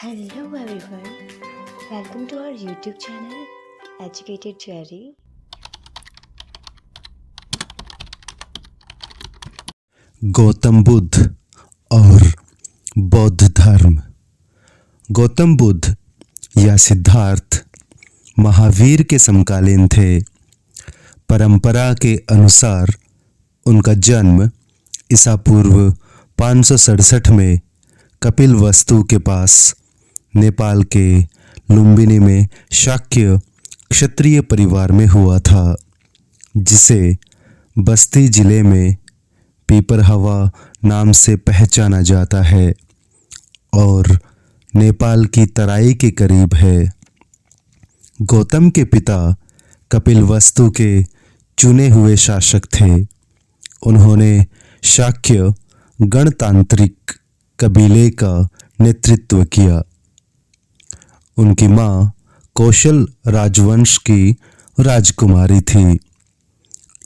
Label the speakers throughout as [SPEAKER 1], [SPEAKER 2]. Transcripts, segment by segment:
[SPEAKER 1] Hello everyone, welcome to our YouTube channel Educated Cherry.
[SPEAKER 2] Gautam Buddha और बौद्ध धर्म। गौतम बुद्ध या सिद्धार्थ महावीर के समकालीन थे। परंपरा के अनुसार उनका जन्म ईसा पूर्व 567 में कपिलवस्तु के पास नेपाल के लुम्बिनी में शाक्य क्षत्रिय परिवार में हुआ था, जिसे बस्ती जिले में पीपरहवा नाम से पहचाना जाता है और नेपाल की तराई के करीब है। गौतम के पिता कपिलवस्तु के चुने हुए शासक थे। उन्होंने शाक्य गणतांत्रिक कबीले का नेतृत्व किया। उनकी मां कौशल राजवंश की राजकुमारी थी।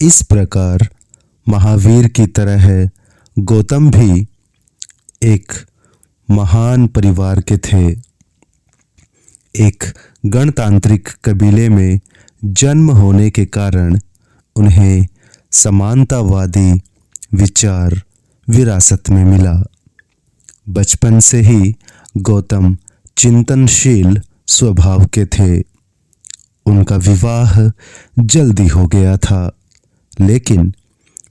[SPEAKER 2] इस प्रकार महावीर की तरह गौतम भी एक महान परिवार के थे। एक गणतांत्रिक कबीले में जन्म होने के कारण उन्हें समानतावादी विचार विरासत में मिला। बचपन से ही गौतम चिंतनशील स्वभाव के थे। उनका विवाह जल्दी हो गया था, लेकिन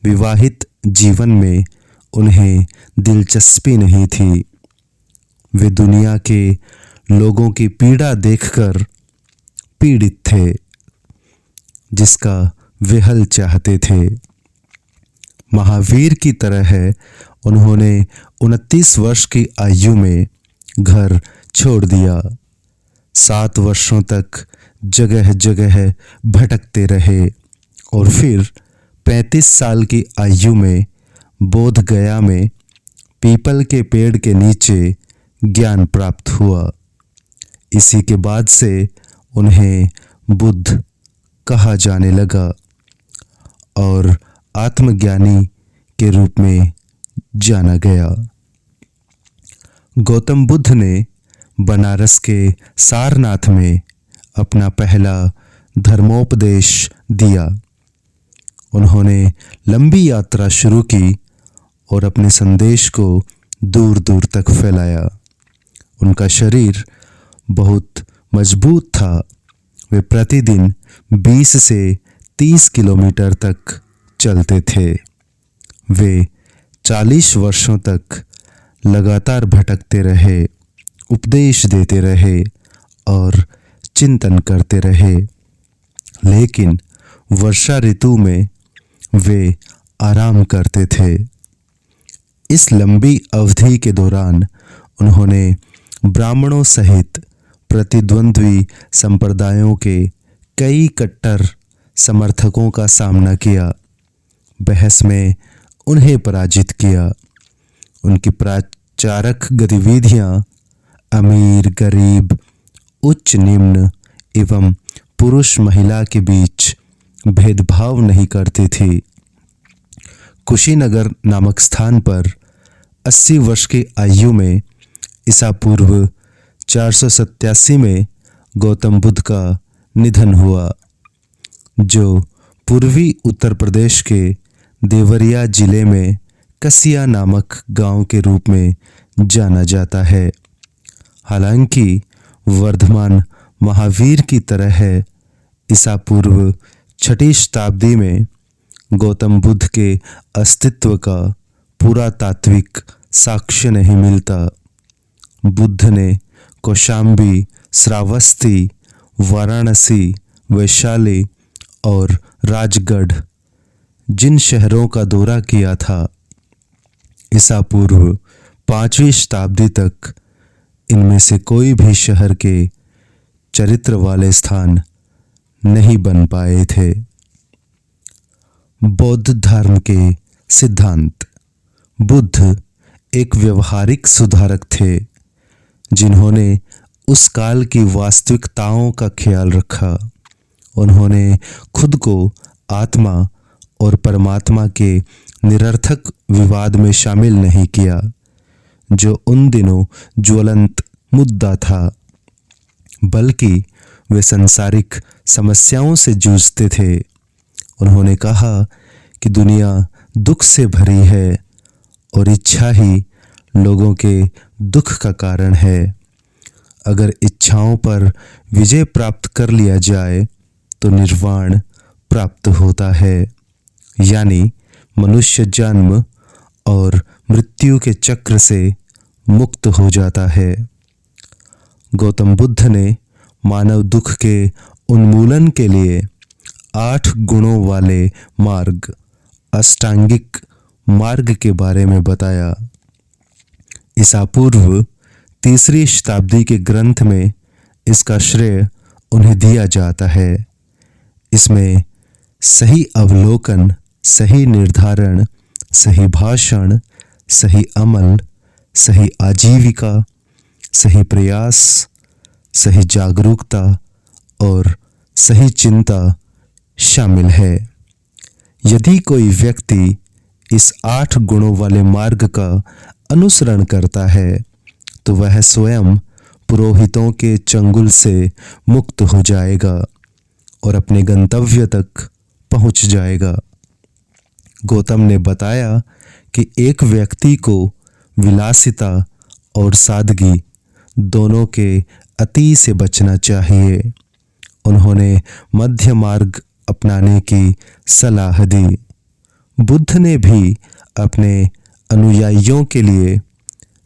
[SPEAKER 2] विवाहित जीवन में उन्हें दिलचस्पी नहीं थी। वे दुनिया के लोगों की पीड़ा देखकर पीड़ित थे, जिसका वे हल चाहते थे। महावीर की तरह उन्होंने 29 वर्ष की आयु में घर छोड़ दिया। 7 वर्षों तक जगह जगह भटकते रहे और फिर 35 साल की आयु में बोध गया में पीपल के पेड़ के नीचे ज्ञान प्राप्त हुआ। इसी के बाद से उन्हें बुद्ध कहा जाने लगा और आत्मज्ञानी के रूप में जाना गया। गौतम बुद्ध ने बनारस के सारनाथ में अपना पहला धर्मोपदेश दिया। उन्होंने लंबी यात्रा शुरू की और अपने संदेश को दूर दूर तक फैलाया। उनका शरीर बहुत मजबूत था। वे प्रतिदिन 20 से 30 किलोमीटर तक चलते थे। वे 40 वर्षों तक लगातार भटकते रहे, उपदेश देते रहे और चिंतन करते रहे। लेकिन वर्षा ऋतु में वे आराम करते थे। इस लंबी अवधि के दौरान उन्होंने ब्राह्मणों सहित प्रतिद्वंद्वी संप्रदायों के कई कट्टर समर्थकों का सामना किया। बहस में उन्हें पराजित किया। उनकी प्रचारक गतिविधियां अमीर गरीब, उच्च निम्न एवं पुरुष महिला के बीच भेदभाव नहीं करती थी। कुशीनगर नामक स्थान पर 80 वर्ष की आयु में ईसा पूर्व 487 में गौतम बुद्ध का निधन हुआ, जो पूर्वी उत्तर प्रदेश के देवरिया जिले में कसिया नामक गांव के रूप में जाना जाता है। हालांकि वर्धमान महावीर की तरह ईसा पूर्व 6ठी शताब्दी में गौतम बुद्ध के अस्तित्व का पूरा तात्विक साक्ष्य नहीं मिलता। बुद्ध ने कौशाम्बी, श्रावस्ती, वाराणसी, वैशाली और राजगढ़ जिन शहरों का दौरा किया था, ईसा पूर्व 5वीं शताब्दी तक इनमें से कोई भी शहर के चरित्र वाले स्थान नहीं बन पाए थे। बौद्ध धर्म के सिद्धांत। बुद्ध एक व्यवहारिक सुधारक थे, जिन्होंने उस काल की वास्तविकताओं का ख्याल रखा। उन्होंने खुद को आत्मा और परमात्मा के निरर्थक विवाद में शामिल नहीं किया, जो उन दिनों ज्वलंत मुद्दा था, बल्कि वे सांसारिक समस्याओं से जूझते थे। उन्होंने कहा कि दुनिया दुख से भरी है और इच्छा ही लोगों के दुख का कारण है। अगर इच्छाओं पर विजय प्राप्त कर लिया जाए तो निर्वाण प्राप्त होता है, यानी मनुष्य जन्म और मृत्यु के चक्र से मुक्त हो जाता है। गौतम बुद्ध ने मानव दुख के उन्मूलन के लिए 8 गुणों वाले मार्ग, अष्टांगिक मार्ग के बारे में बताया। ईसा पूर्व 3री शताब्दी के ग्रंथ में इसका श्रेय उन्हें दिया जाता है। इसमें सही अवलोकन, सही निर्धारण, सही भाषण, सही अमल, सही आजीविका, सही प्रयास, सही जागरूकता और सही चिंता शामिल है। यदि कोई व्यक्ति इस 8 गुणों वाले मार्ग का अनुसरण करता है तो वह स्वयं पुरोहितों के चंगुल से मुक्त हो जाएगा और अपने गंतव्य तक पहुंच जाएगा। गौतम ने बताया कि एक व्यक्ति को विलासिता और सादगी दोनों के अति से बचना चाहिए। उन्होंने मध्य मार्ग अपनाने की सलाह दी। बुद्ध ने भी अपने अनुयायियों के लिए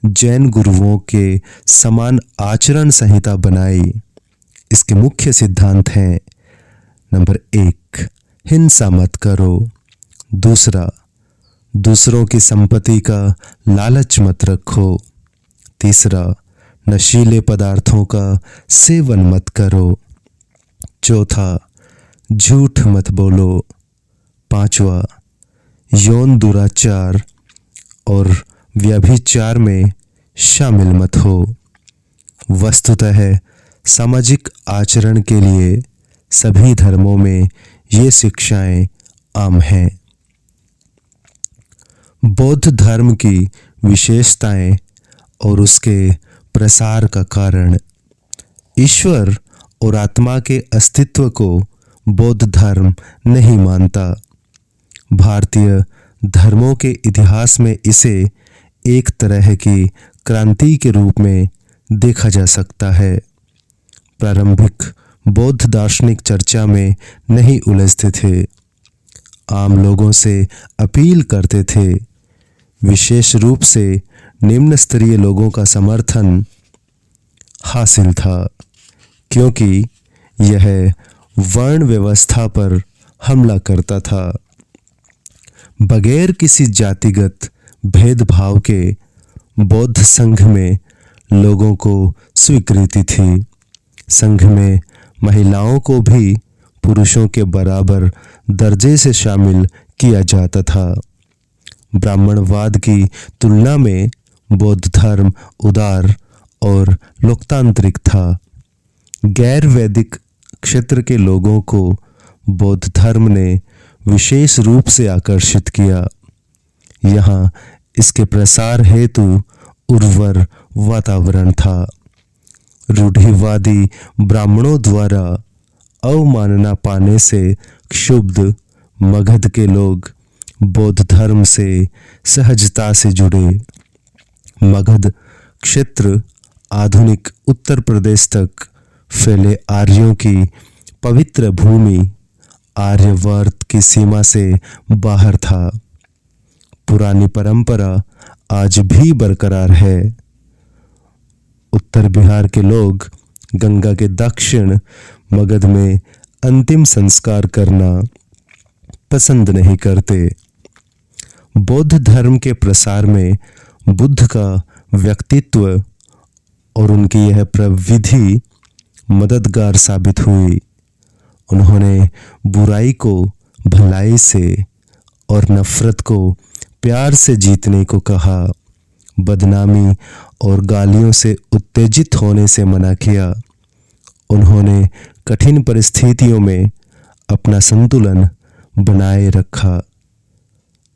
[SPEAKER 2] जैन गुरुओं के समान आचरण संहिता बनाई। इसके मुख्य सिद्धांत हैं: नंबर 1, हिंसा मत करो। दूसरा, दूसरों की संपत्ति का लालच मत रखो। तीसरा, नशीले पदार्थों का सेवन मत करो। चौथा, झूठ मत बोलो। पांचवा, यौन दुराचार और व्यभिचार में शामिल मत हो। वस्तुतः सामाजिक आचरण के लिए सभी धर्मों में ये शिक्षाएं आम हैं। बौद्ध धर्म की विशेषताएं और उसके प्रसार का कारण। ईश्वर और आत्मा के अस्तित्व को बौद्ध धर्म नहीं मानता। भारतीय धर्मों के इतिहास में इसे एक तरह की क्रांति के रूप में देखा जा सकता है। प्रारंभिक बौद्ध दार्शनिक चर्चा में नहीं उलझते थे, आम लोगों से अपील करते थे। विशेष रूप से निम्न स्तरीय लोगों का समर्थन हासिल था, क्योंकि यह वर्ण व्यवस्था पर हमला करता था। बगैर किसी जातिगत भेदभाव के बौद्ध संघ में लोगों को स्वीकृति थी। संघ में महिलाओं को भी पुरुषों के बराबर दर्जे से शामिल किया जाता था। ब्राह्मणवाद की तुलना में बौद्ध धर्म उदार और लोकतांत्रिक था। गैर वैदिक क्षेत्र के लोगों को बौद्ध धर्म ने विशेष रूप से आकर्षित किया। यहाँ इसके प्रसार हेतु उर्वर वातावरण था। रूढ़िवादी ब्राह्मणों द्वारा अवमानना पाने से क्षुब्ध मगध के लोग बौद्ध धर्म से सहजता से जुड़े। मगध क्षेत्र आधुनिक उत्तर प्रदेश तक फैले आर्यों की पवित्र भूमि आर्यवर्त की सीमा से बाहर था। पुरानी परंपरा आज भी बरकरार है। उत्तर बिहार के लोग गंगा के दक्षिण मगध में अंतिम संस्कार करना पसंद नहीं करते। बौद्ध धर्म के प्रसार में बुद्ध का व्यक्तित्व और उनकी यह प्रविधि मददगार साबित हुई। उन्होंने बुराई को भलाई से और नफरत को प्यार से जीतने को कहा। बदनामी और गालियों से उत्तेजित होने से मना किया। उन्होंने कठिन परिस्थितियों में अपना संतुलन बनाए रखा।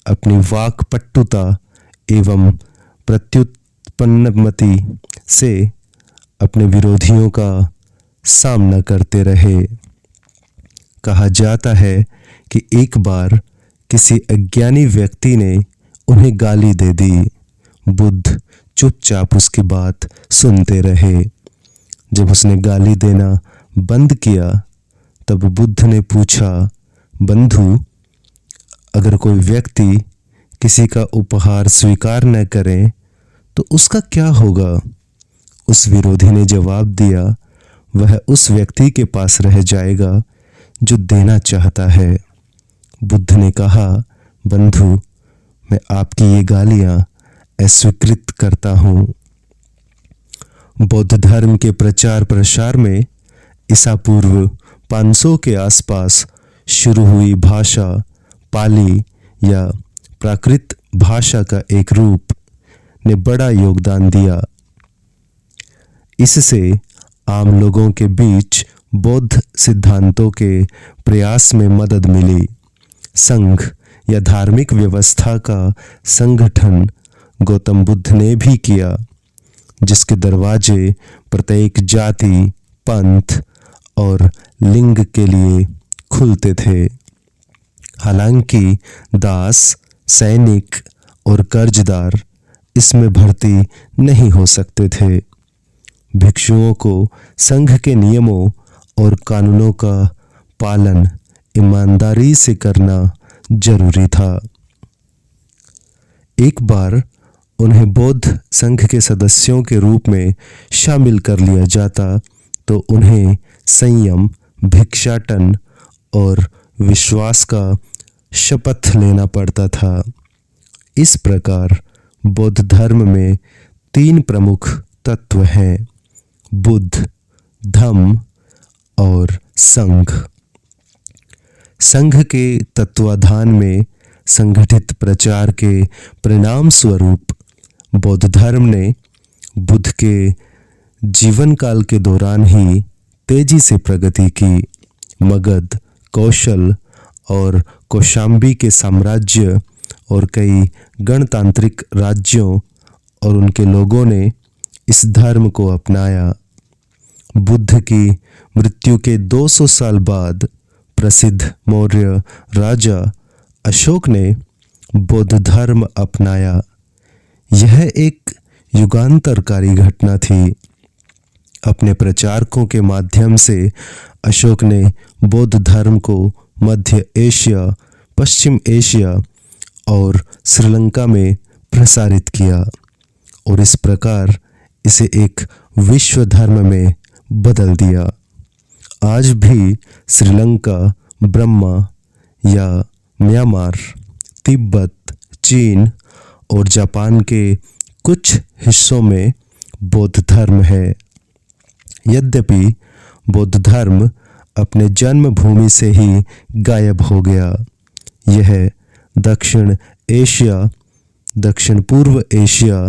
[SPEAKER 2] अपनी वाक्पटुता एवं प्रत्युत्पन्नमति से अपने विरोधियों का सामना करते रहे। कहा जाता है कि एक बार किसी अज्ञानी व्यक्ति ने उन्हें गाली दे दी। बुद्ध चुपचाप उसकी बात सुनते रहे। जब उसने गाली देना बंद किया तब बुद्ध ने पूछा, बंधु, अगर कोई व्यक्ति किसी का उपहार स्वीकार न करे तो उसका क्या होगा? उस विरोधी ने जवाब दिया, वह उस व्यक्ति के पास रह जाएगा जो देना चाहता है। बुद्ध ने कहा, बंधु, मैं आपकी ये गालियां अस्वीकृत करता हूं। बौद्ध धर्म के प्रचार प्रसार में ईसा पूर्व 500 के आसपास शुरू हुई भाषा पाली या प्राकृत भाषा का एक रूप ने बड़ा योगदान दिया। इससे आम लोगों के बीच बौद्ध सिद्धांतों के प्रयास में मदद मिली। संघ या धार्मिक व्यवस्था का संगठन गौतम बुद्ध ने भी किया, जिसके दरवाजे प्रत्येक जाति, पंथ और लिंग के लिए खुलते थे। हालांकि दास, सैनिक और कर्जदार इसमें भर्ती नहीं हो सकते थे। भिक्षुओं को संघ के नियमों और कानूनों का पालन ईमानदारी से करना जरूरी था। एक बार उन्हें बौद्ध संघ के सदस्यों के रूप में शामिल कर लिया जाता तो उन्हें संयम, भिक्षाटन और विश्वास का शपथ लेना पड़ता था। इस प्रकार बौद्ध धर्म में 3 प्रमुख तत्व हैं: बुद्ध, धम्म और संघ। संघ के तत्वाधान में संगठित प्रचार के परिणाम स्वरूप बौद्ध धर्म ने बुद्ध के जीवन काल के दौरान ही तेजी से प्रगति की। मगध, कौशल और कौशांबी के साम्राज्य और कई गणतांत्रिक राज्यों और उनके लोगों ने इस धर्म को अपनाया। बुद्ध की मृत्यु के 200 साल बाद प्रसिद्ध मौर्य राजा अशोक ने बौद्ध धर्म अपनाया। यह एक युगांतरकारी घटना थी। अपने प्रचारकों के माध्यम से अशोक ने बौद्ध धर्म को मध्य एशिया, पश्चिम एशिया और श्रीलंका में प्रसारित किया और इस प्रकार इसे एक विश्व धर्म में बदल दिया। आज भी श्रीलंका, बर्मा या म्यांमार, तिब्बत, चीन और जापान के कुछ हिस्सों में बौद्ध धर्म है। यद्यपि बौद्ध धर्म अपने जन्मभूमि से ही गायब हो गया, यह दक्षिण एशिया, दक्षिण पूर्व एशिया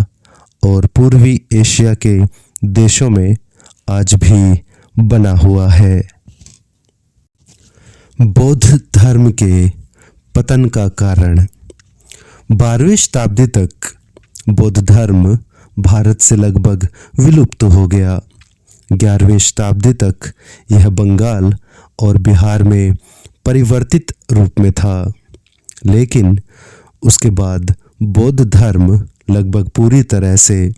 [SPEAKER 2] और पूर्वी एशिया के देशों में आज भी बना हुआ है। बौद्ध धर्म के पतन का कारण। 12वीं शताब्दी तक बौद्ध धर्म भारत से लगभग विलुप्त हो गया। 11वीं शताब्दी तक यह बंगाल और बिहार में परिवर्तित रूप में था, लेकिन उसके बाद बौद्ध धर्म लगभग पूरी तरह से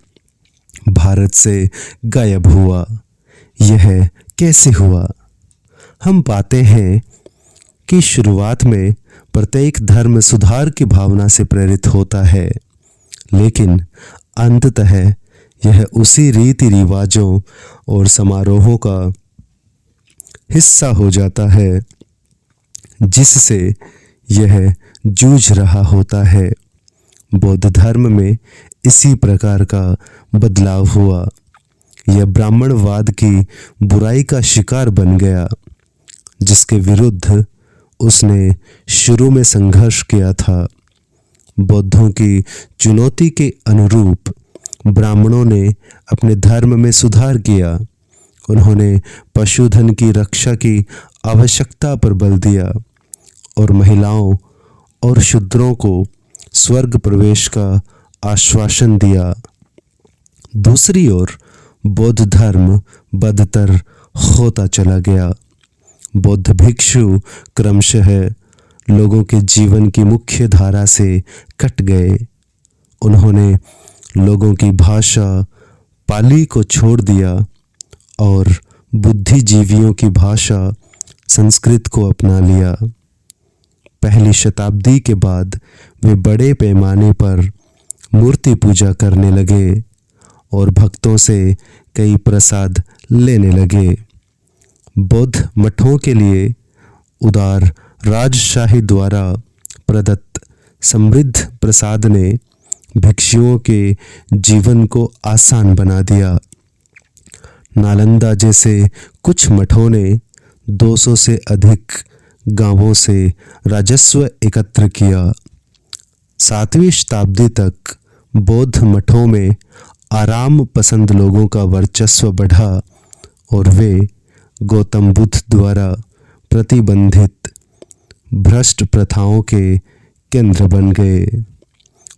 [SPEAKER 2] भारत से गायब हुआ। यह कैसे हुआ? हम पाते हैं कि शुरुआत में प्रत्येक धर्म सुधार की भावना से प्रेरित होता है, लेकिन अंततः यह उसी रीति रिवाजों और समारोहों का हिस्सा हो जाता है जिससे यह जूझ रहा होता है। बौद्ध धर्म में इसी प्रकार का बदलाव हुआ। यह ब्राह्मणवाद की बुराई का शिकार बन गया, जिसके विरुद्ध उसने शुरू में संघर्ष किया था। बौद्धों की चुनौती के अनुरूप ब्राह्मणों ने अपने धर्म में सुधार किया। उन्होंने पशुधन की रक्षा की आवश्यकता पर बल दिया और महिलाओं और शूद्रों को स्वर्ग प्रवेश का आश्वासन दिया। दूसरी ओर बौद्ध धर्म बदतर होता चला गया। बौद्ध भिक्षु क्रमशः लोगों के जीवन की मुख्य धारा से कट गए। उन्होंने लोगों की भाषा पाली को छोड़ दिया और बुद्धिजीवियों की भाषा संस्कृत को अपना लिया। पहली शताब्दी के बाद वे बड़े पैमाने पर मूर्ति पूजा करने लगे और भक्तों से कई प्रसाद लेने लगे। बौद्ध मठों के लिए उदार राजशाही द्वारा प्रदत्त समृद्ध प्रसाद ने भिक्षुओं के जीवन को आसान बना दिया। नालंदा जैसे कुछ मठों ने 200 से अधिक गांवों से राजस्व एकत्र किया। 7वीं शताब्दी तक बौद्ध मठों में आराम पसंद लोगों का वर्चस्व बढ़ा और वे गौतम बुद्ध द्वारा प्रतिबंधित भ्रष्ट प्रथाओं के केंद्र बन गए।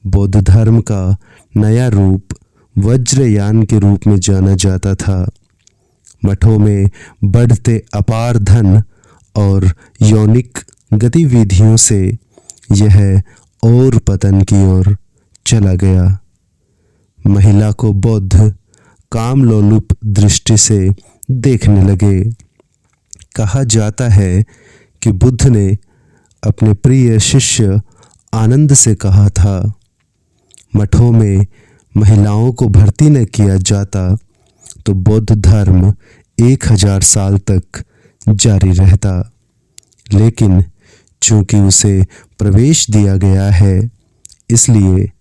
[SPEAKER 2] बौद्ध धर्म का नया रूप वज्रयान के रूप में जाना जाता था। मठों में बढ़ते अपार धन और यौनिक गतिविधियों से यह और पतन की ओर चला गया। महिला को बौद्ध कामलोलुप दृष्टि से देखने लगे। कहा जाता है कि बुद्ध ने अपने प्रिय शिष्य आनंद से कहा था, मठों में महिलाओं को भर्ती न किया जाता तो बौद्ध धर्म 1000 साल तक जारी रहता, लेकिन चूंकि उसे प्रवेश दिया गया है इसलिए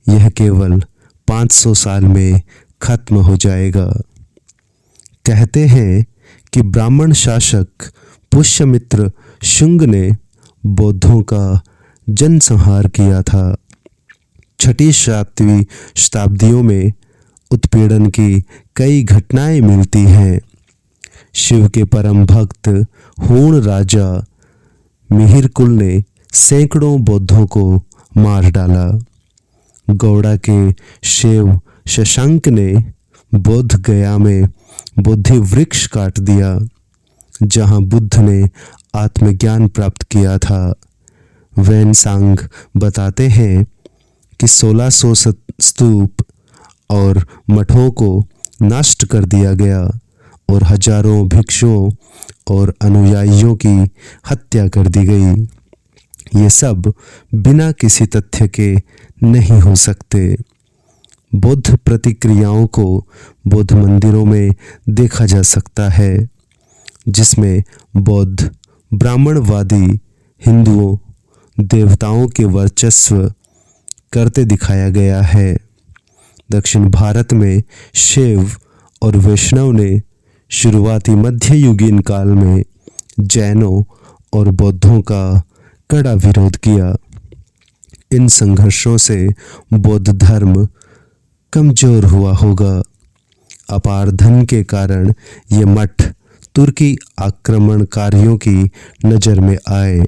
[SPEAKER 2] यह केवल 500 साल में खत्म हो जाएगा। कहते हैं कि ब्राह्मण शासक पुष्यमित्र शुंग ने बौद्धों का जनसंहार किया था। 6ठी 7वीं शताब्दियों में उत्पीड़न की कई घटनाएं मिलती हैं। शिव के परम भक्त हूण राजा मिहिरकुल ने सैकड़ों बौद्धों को मार डाला। गौड़ा के शिव शशांक ने बोध गया में बोधि वृक्ष काट दिया जहां बुद्ध ने आत्मज्ञान प्राप्त किया था। वैनसांग बताते हैं कि 1600 स्तूप और मठों को नष्ट कर दिया गया और हजारों भिक्षुओं और अनुयायियों की हत्या कर दी गई। ये सब बिना किसी तथ्य के नहीं हो सकते। बौद्ध प्रतिक्रियाओं को बौद्ध मंदिरों में देखा जा सकता है, जिसमें बौद्ध ब्राह्मणवादी हिंदुओं देवताओं के वर्चस्व करते दिखाया गया है। दक्षिण भारत में शैव और वैष्णव ने शुरुआती मध्ययुगीन काल में जैनों और बौद्धों का कड़ा विरोध किया। इन संघर्षों से बौद्ध धर्म कमजोर हुआ होगा। अपार धन के कारण ये मठ तुर्की आक्रमणकारियों की नज़र में आए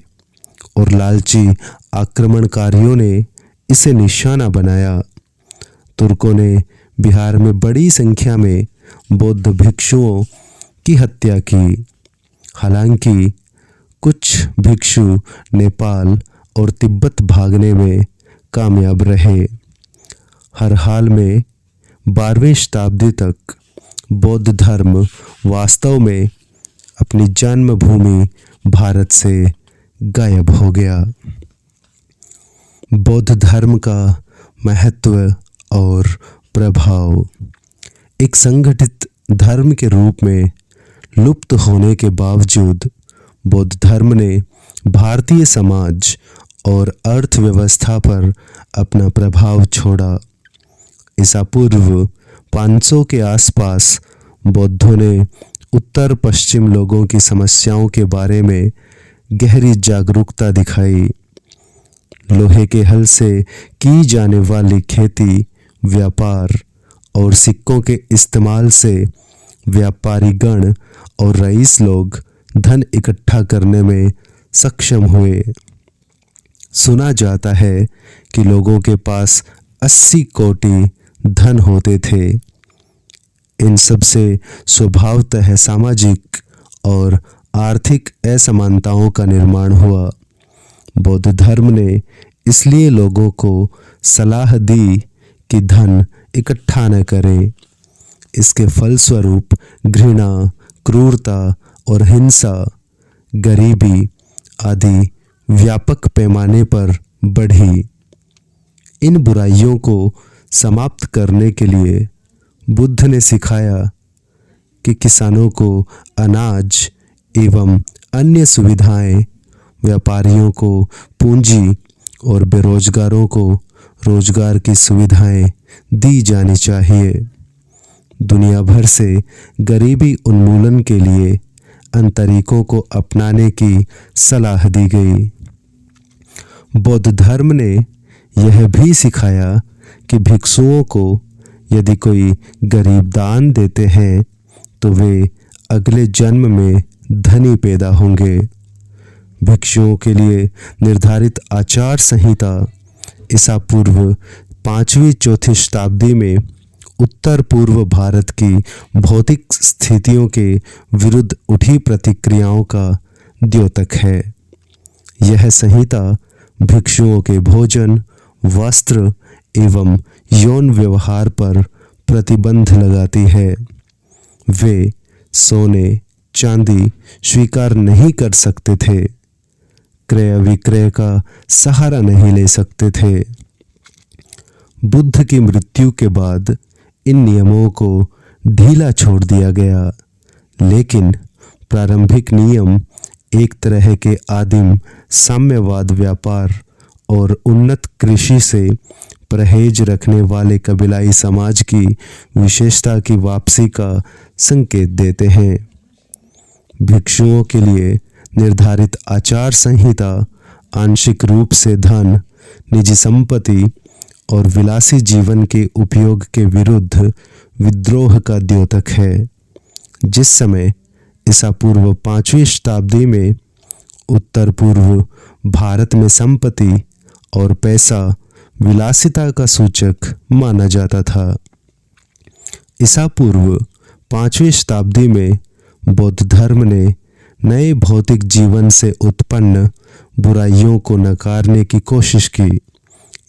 [SPEAKER 2] और लालची आक्रमणकारियों ने इसे निशाना बनाया। तुर्कों ने बिहार में बड़ी संख्या में बौद्ध भिक्षुओं की हत्या की। हालांकि कुछ भिक्षु नेपाल और तिब्बत भागने में कामयाब रहे। हर हाल में 12वीं शताब्दी तक बौद्ध धर्म वास्तव में अपनी जन्मभूमि भारत से गायब हो गया। बौद्ध धर्म का महत्व और प्रभाव। एक संगठित धर्म के रूप में लुप्त होने के बावजूद बौद्ध धर्म ने भारतीय समाज और अर्थव्यवस्था पर अपना प्रभाव छोड़ा। ईसा पूर्व 500 के आसपास बौद्धों ने उत्तर पश्चिम लोगों की समस्याओं के बारे में गहरी जागरूकता दिखाई। लोहे के हल से की जाने वाली खेती, व्यापार और सिक्कों के इस्तेमाल से व्यापारी गण और रईस लोग धन इकट्ठा करने में सक्षम हुए। सुना जाता है कि लोगों के पास 80 कोटि धन होते थे। इन सब से स्वभावतः सामाजिक और आर्थिक असमानताओं का निर्माण हुआ। बौद्ध धर्म ने इसलिए लोगों को सलाह दी कि धन इकट्ठा न करें। इसके फलस्वरूप घृणा, क्रूरता और हिंसा, गरीबी आदि व्यापक पैमाने पर बढ़ी। इन बुराइयों को समाप्त करने के लिए बुद्ध ने सिखाया कि किसानों को अनाज एवं अन्य सुविधाएं, व्यापारियों को पूंजी और बेरोजगारों को रोजगार की सुविधाएं दी जानी चाहिए। दुनिया भर से गरीबी उन्मूलन के लिए इन तरीकों को अपनाने की सलाह दी गई। बौद्ध धर्म ने यह भी सिखाया कि भिक्षुओं को यदि कोई गरीब दान देते हैं तो वे अगले जन्म में धनी पैदा होंगे। भिक्षुओं के लिए निर्धारित आचार संहिता ईसा पूर्व 5वीं-4वीं शताब्दी में उत्तर पूर्व भारत की भौतिक स्थितियों के विरुद्ध उठी प्रतिक्रियाओं का द्योतक है। यह संहिता भिक्षुओं के भोजन, वस्त्र एवं यौन व्यवहार पर प्रतिबंध लगाती है। वे सोने, चांदी स्वीकार नहीं कर सकते थे, क्रय विक्रय का सहारा नहीं ले सकते थे। बुद्ध की मृत्यु के बाद इन नियमों को ढीला छोड़ दिया गया, लेकिन प्रारंभिक नियम एक तरह के आदिम साम्यवाद व्यापार और उन्नत कृषि से परहेज रखने वाले कबीलाई समाज की विशेषता की वापसी का संकेत देते हैं। भिक्षुओं के लिए निर्धारित आचार संहिता आंशिक रूप से धन, निजी संपत्ति और विलासी जीवन के उपयोग के विरुद्ध विद्रोह का द्योतक है। जिस समय ईसा पूर्व 5वीं शताब्दी में उत्तर पूर्व भारत में संपत्ति और पैसा विलासिता का सूचक माना जाता था, ईसा पूर्व 5वीं शताब्दी में बौद्ध धर्म ने नए भौतिक जीवन से उत्पन्न बुराइयों को नकारने की कोशिश की।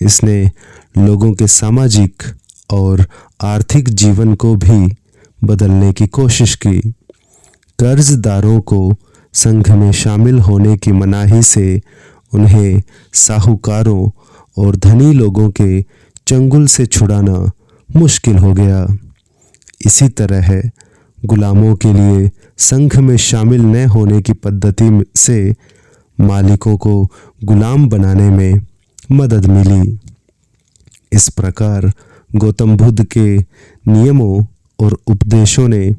[SPEAKER 2] इसने लोगों के सामाजिक और आर्थिक जीवन को भी बदलने की कोशिश की। कर्जदारों को संघ में शामिल होने की मनाही से उन्हें साहूकारों और धनी लोगों के चंगुल से छुड़ाना मुश्किल हो गया। इसी तरह गुलामों के लिए संघ में शामिल न होने की पद्धति से मालिकों को गुलाम बनाने में मदद मिली। इस प्रकार गौतम बुद्ध के नियमों और उपदेशों ने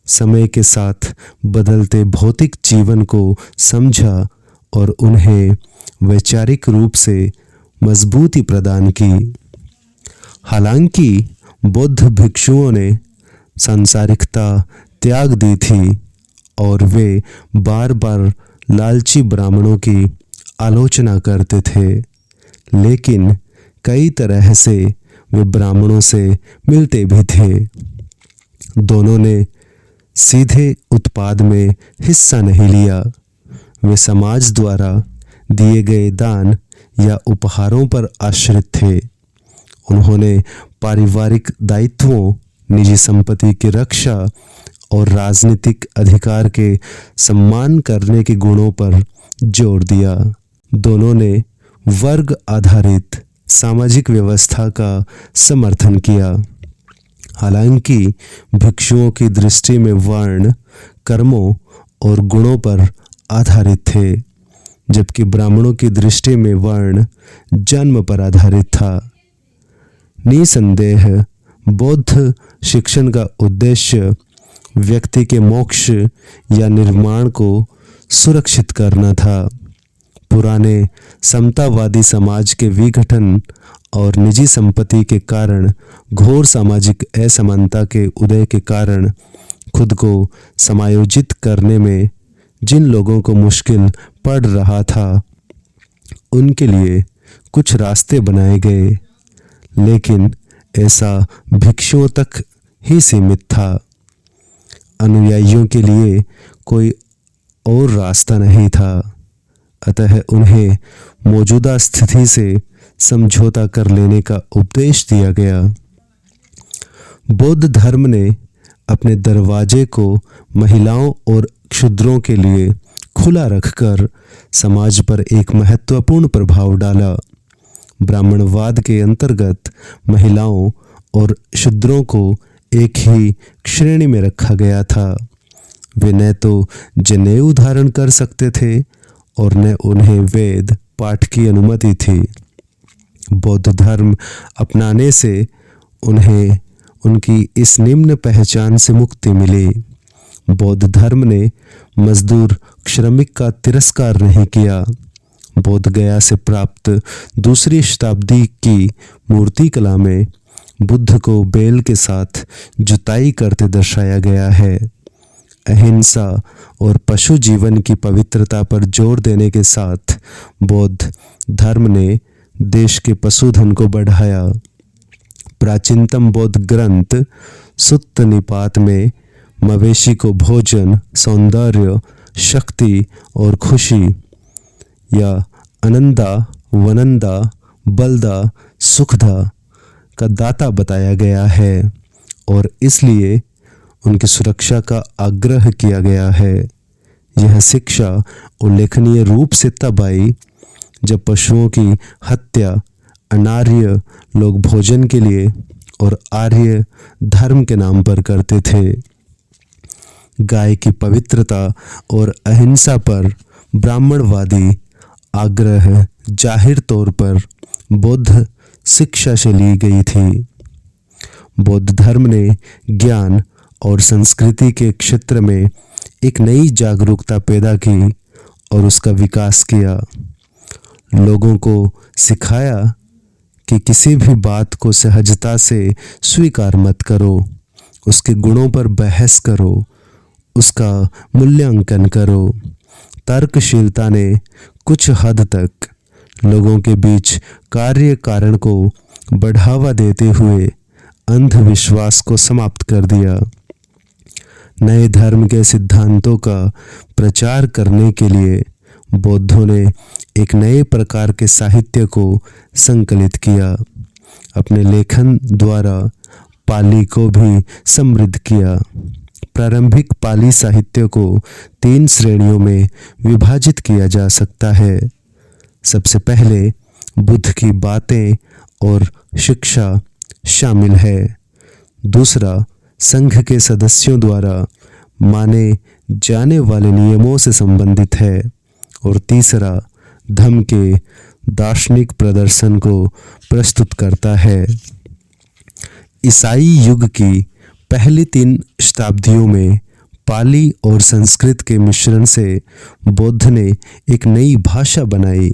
[SPEAKER 2] समय के साथ बदलते भौतिक जीवन को समझा और उन्हें वैचारिक रूप से मजबूती प्रदान की। हालांकि बौद्ध भिक्षुओं ने सांसारिकता त्याग दी थी और वे बार बार लालची ब्राह्मणों की आलोचना करते थे, लेकिन कई तरह से वे ब्राह्मणों से मिलते भी थे। दोनों ने सीधे उत्पाद में हिस्सा नहीं लिया। वे समाज द्वारा दिए गए दान या उपहारों पर आश्रित थे। उन्होंने पारिवारिक दायित्वों, निजी संपत्ति की रक्षा और राजनीतिक अधिकार के सम्मान करने के गुणों पर जोर दिया। दोनों ने वर्ग आधारित सामाजिक व्यवस्था का समर्थन किया। हालांकि भिक्षुओं की दृष्टि में वर्ण, कर्मों और गुणों पर आधारित थे, जबकि ब्राह्मणों की दृष्टि में वर्ण जन्म पर आधारित था। निसंदेह बौद्ध शिक्षण का उद्देश्य व्यक्ति के मोक्ष या निर्माण को सुरक्षित करना था। पुराने समतावादी समाज के विघटन और निजी संपत्ति के कारण घोर सामाजिक असमानता के उदय के कारण खुद को समायोजित करने में जिन लोगों को मुश्किल पड़ रहा था, उनके लिए कुछ रास्ते बनाए गए, लेकिन ऐसा भिक्षुओं तक ही सीमित था। अनुयायियों के लिए कोई और रास्ता नहीं था, अतः उन्हें मौजूदा स्थिति से समझौता कर लेने का उपदेश दिया गया। बौद्ध धर्म ने अपने दरवाजे को महिलाओं और क्षुद्रों के लिए खुला रखकर समाज पर एक महत्वपूर्ण प्रभाव डाला। ब्राह्मणवाद के अंतर्गत महिलाओं और शूद्रों को एक ही श्रेणी में रखा गया था। वे न तो जनेऊ धारण कर सकते थे और न उन्हें वेद पाठ की अनुमति थी। बौद्ध धर्म अपनाने से उन्हें उनकी इस निम्न पहचान से मुक्ति मिली। बौद्ध धर्म ने मजदूर श्रमिक का तिरस्कार नहीं किया। बोध गया से प्राप्त दूसरी शताब्दी की मूर्ति कला में बुद्ध को बैल के साथ जुताई करते दर्शाया गया है। अहिंसा और पशु जीवन की पवित्रता पर जोर देने के साथ बौद्ध धर्म ने देश के पशुधन को बढ़ाया। प्राचीनतम बौद्ध ग्रंथ सुत्त निपात में मवेशी को भोजन, सौंदर्य, शक्ति और खुशी या आनंदा, वनंदा, बलदा, सुखदा का दाता बताया गया है और इसलिए उनकी सुरक्षा का आग्रह किया गया है। यह शिक्षा उल्लेखनीय रूप से तब आई जब पशुओं की हत्या अनार्य लोग भोजन के लिए और आर्य धर्म के नाम पर करते थे। गाय की पवित्रता और अहिंसा पर ब्राह्मणवादी आग्रह जाहिर तौर पर बौद्ध शिक्षा से ली गई थी। बौद्ध धर्म ने ज्ञान और संस्कृति के क्षेत्र में एक नई जागरूकता पैदा की और उसका विकास किया। लोगों को सिखाया कि किसी भी बात को सहजता से स्वीकार मत करो, उसके गुणों पर बहस करो, उसका मूल्यांकन करो। तर्कशीलता ने कुछ हद तक लोगों के बीच कार्य कारण को बढ़ावा देते हुए अंधविश्वास को समाप्त कर दिया। नए धर्म के सिद्धांतों का प्रचार करने के लिए बौद्धों ने एक नए प्रकार के साहित्य को संकलित किया। अपने लेखन द्वारा पाली को भी समृद्ध किया। प्रारंभिक पाली साहित्य को 3 श्रेणियों में विभाजित किया जा सकता है। सबसे पहले बुद्ध की बातें और शिक्षा शामिल है। दूसरा संघ के सदस्यों द्वारा माने जाने वाले नियमों से संबंधित है और तीसरा धम्म के दार्शनिक प्रदर्शन को प्रस्तुत करता है। ईसाई युग की पहली 3 शताब्दियों में पाली और संस्कृत के मिश्रण से बौद्ध ने एक नई भाषा बनाई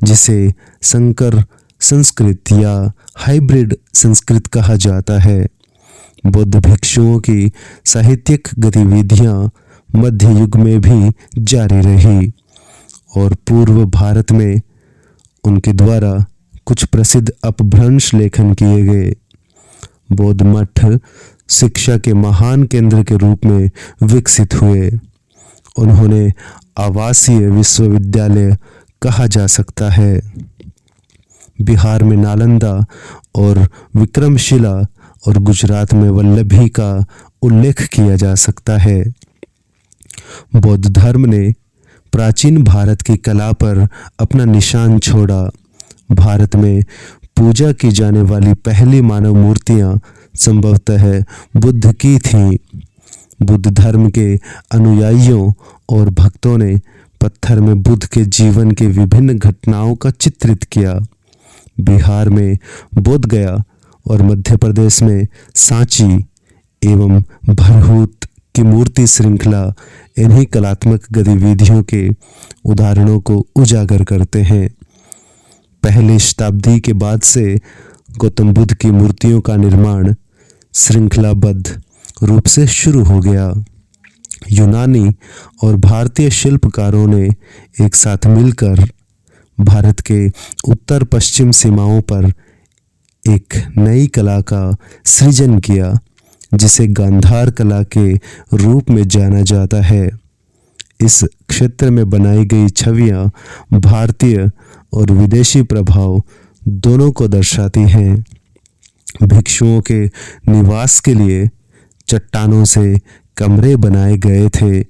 [SPEAKER 2] जिसे संकर संस्कृत या हाइब्रिड संस्कृत कहा जाता है। बौद्ध भिक्षुओं की साहित्यिक गतिविधियां मध्य युग में भी जारी रही और पूर्व भारत में उनके द्वारा कुछ प्रसिद्ध अपभ्रंश लेखन किए गए। बौद्ध मठ शिक्षा के महान केंद्र के रूप में विकसित हुए। उन्होंने आवासीय विश्वविद्यालय कहा जा सकता है। बिहार में नालंदा और विक्रमशिला और गुजरात में वल्लभी का उल्लेख किया जा सकता है। बौद्ध धर्म ने प्राचीन भारत की कला पर अपना निशान छोड़ा। भारत में पूजा की जाने वाली पहली मानव मूर्तियां संभवतः बुद्ध की थीं। बुद्ध धर्म के अनुयायियों और भक्तों ने पत्थर में बुद्ध के जीवन के विभिन्न घटनाओं का चित्रित किया। बिहार में बोध गया और मध्य प्रदेश में सांची एवं भरहूत की मूर्ति श्रृंखला इन्हीं कलात्मक गतिविधियों के उदाहरणों को उजागर करते हैं। पहली शताब्दी के बाद से गौतम बुद्ध की मूर्तियों का निर्माण श्रृंखलाबद्ध रूप से शुरू हो गया। यूनानी और भारतीय शिल्पकारों ने एक साथ मिलकर भारत के उत्तर पश्चिम सीमाओं पर एक नई कला का सृजन किया जिसे गांधार कला के रूप में जाना जाता है। इस क्षेत्र में बनाई गई छवियां भारतीय और विदेशी प्रभाव दोनों को दर्शाती हैं। भिक्षुओं के निवास के लिए चट्टानों से कमरे बनाए गए थे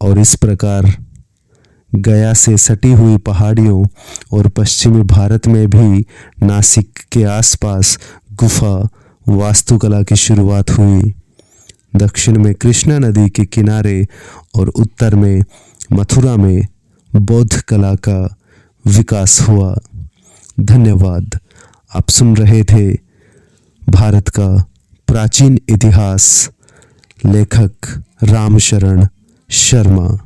[SPEAKER 2] और इस प्रकार गया से सटी हुई पहाड़ियों और पश्चिमी भारत में भी नासिक के आसपास गुफा वास्तुकला की शुरुआत हुई। दक्षिण में कृष्णा नदी के किनारे और उत्तर में मथुरा में बौद्ध कला का विकास हुआ। धन्यवाद। आप सुन रहे थे भारत का प्राचीन इतिहास, लेखक रामशरण शर्मा।